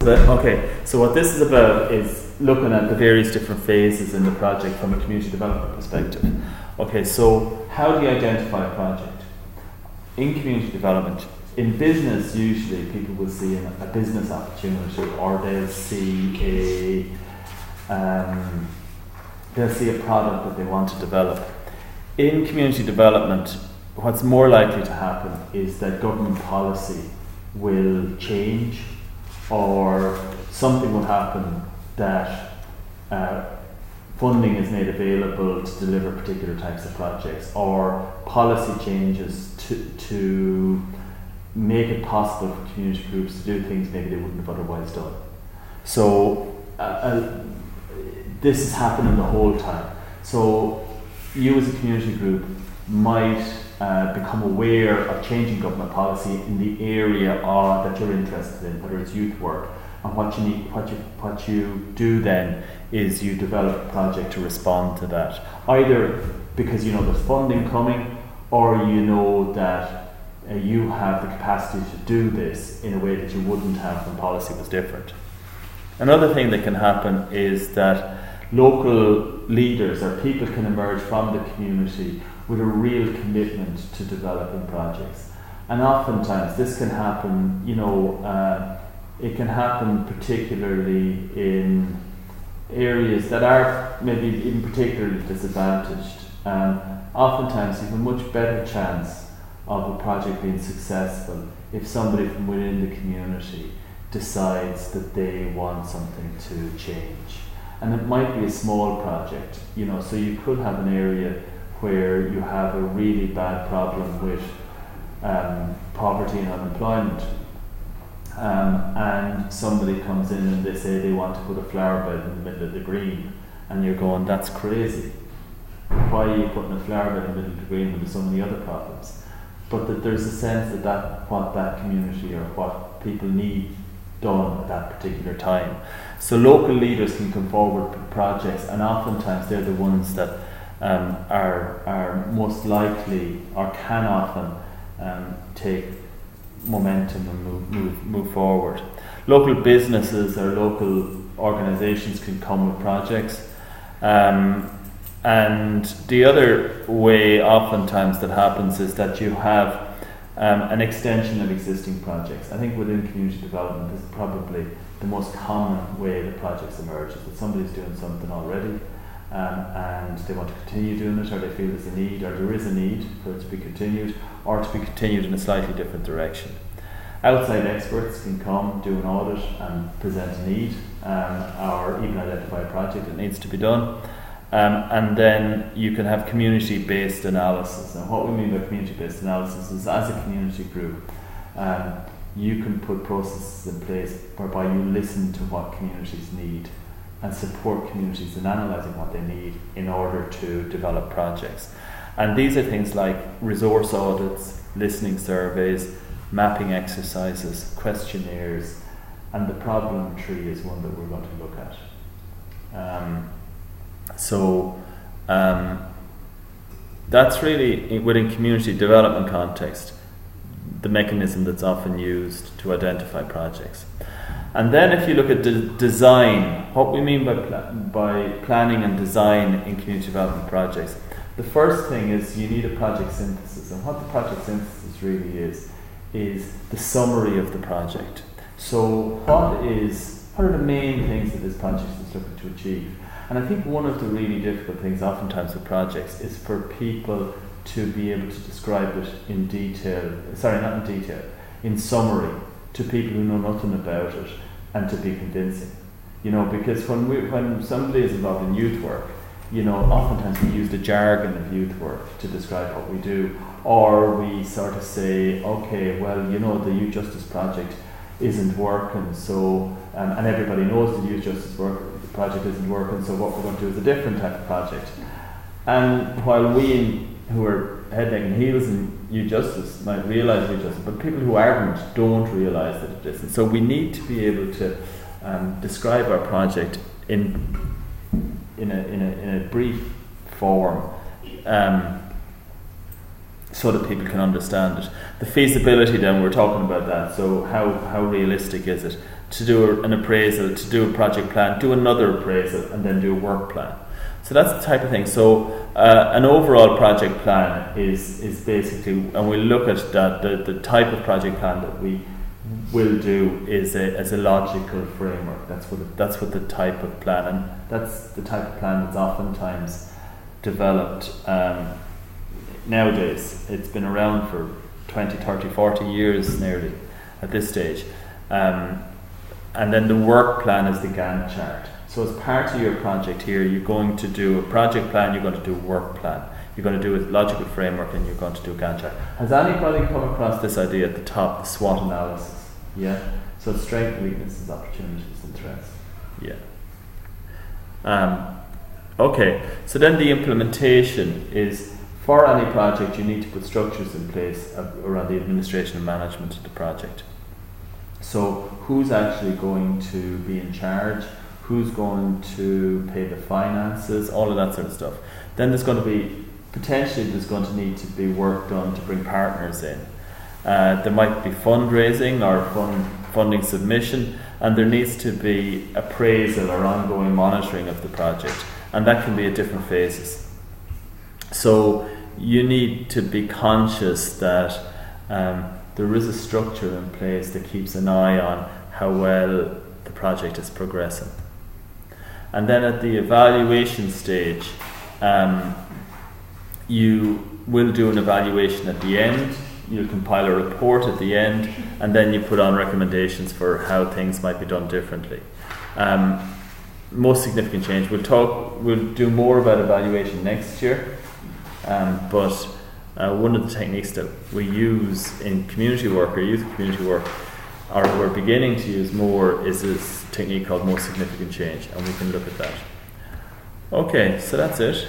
So what this is about is looking at the various different phases in the project from a community development perspective. Okay, so how do you identify a project? In community development, in business, usually people will see a business opportunity, or they'll see a product that they want to develop. In community development, what's more likely to happen is that government policy will change, or something will happen that funding is made available to deliver particular types of projects, or policy changes to make it possible for community groups to do things maybe they wouldn't have otherwise done. So this is happening the whole time. So you as a community group might become aware of changing government policy in the area that you're interested in, whether it's youth work. And what you do then is you develop a project to respond to that, either because you know there's funding coming, or you know that you have the capacity to do this in a way that you wouldn't have when policy was different. Another thing that can happen is that local leaders or people can emerge from the community with a real commitment to developing projects. And oftentimes this can happen, it can happen particularly in areas that are maybe even particularly disadvantaged. Oftentimes you have a much better chance of a project being successful if somebody from within the community decides that they want something to change. And it might be a small project, so you could have an area where you have a really bad problem with poverty and unemployment, and somebody comes in and they say they want to put a flower bed in the middle of the green, and you're going, that's crazy. Why are you putting a flower bed in the middle of the green when there's so many other problems? But that there's a sense that what that community or what people need done at that particular time. So local leaders can come forward with projects, and oftentimes they're the ones that are most likely, or can often take momentum and move forward. Local businesses or local organisations can come with projects, and the other way oftentimes that happens is that you have an extension of existing projects. I think within community development this is probably the most common way that projects emerge, is that somebody's doing something already and they want to continue doing it, or they feel there's a need, or there is a need for it to be continued, or to be continued in a slightly different direction. Outside experts can come, do an audit and present a need, or even identify a project that needs to be done. And then you can have community-based analysis. And what we mean by community-based analysis is, as a community group, you can put processes in place whereby you listen to what communities need and support communities in analysing what they need in order to develop projects. And these are things like resource audits, listening surveys, mapping exercises, questionnaires, and the problem tree is one that we're going to look at. So that's really, within community development context, the mechanism that's often used to identify projects. And then if you look at design, what we mean by planning and design in community development projects, the first thing is you need a project synthesis. And what the project synthesis really is the summary of the project. So what are the main things that this project is looking to achieve? And I think one of the really difficult things oftentimes with projects is for people to be able to describe it in summary, to people who know nothing about it, and to be convincing. Because when somebody is involved in youth work, oftentimes we use the jargon of youth work to describe what we do, or we sort of say, okay, well, the Youth Justice Project isn't working, so and everybody knows the Youth Justice Project isn't working, so what we're going to do is a different type of project. And while we who are head, neck and heels in Youth Justice might realise Youth Justice, but people who aren't don't realise that it isn't. So we need to be able to describe our project in a brief form, so that people can understand it. The feasibility then, we're talking about that, so how realistic is it? to do an appraisal, to do a project plan, do another appraisal, and then do a work plan. So that's the type of thing. So an overall project plan is basically, and we'll look at that, the type of project plan that we will do is as a logical framework. That's what the type of plan, and that's the type of plan that's oftentimes developed nowadays. It's been around for 20, 30, 40 years nearly at this stage. And then the work plan is the Gantt chart. So as part of your project here, you're going to do a project plan, you're going to do a work plan, you're going to do a logical framework, and you're going to do a Gantt chart. Has anybody come across this idea at the top, the SWOT analysis? Yeah? So strengths, weaknesses, opportunities, and threats. Yeah. Okay, so then the implementation is, for any project, you need to put structures in place around the administration and management of the project. So who's actually going to be in charge? Who's going to pay the finances? All of that sort of stuff. Then there's going to be, potentially there's going to need to be work done to bring partners in. There might be fundraising or funding submission, and there needs to be appraisal or ongoing monitoring of the project. And that can be at different phases. So you need to be conscious that there is a structure in place that keeps an eye on how well the project is progressing. And then at the evaluation stage, you will do an evaluation at the end, you'll compile a report at the end, and then you put on recommendations for how things might be done differently. Most significant change, we'll do more about evaluation next year, but one of the techniques that we use in community work or youth community work, or we're beginning to use more, is this technique called most significant change, and we can look at that. Okay, so that's it.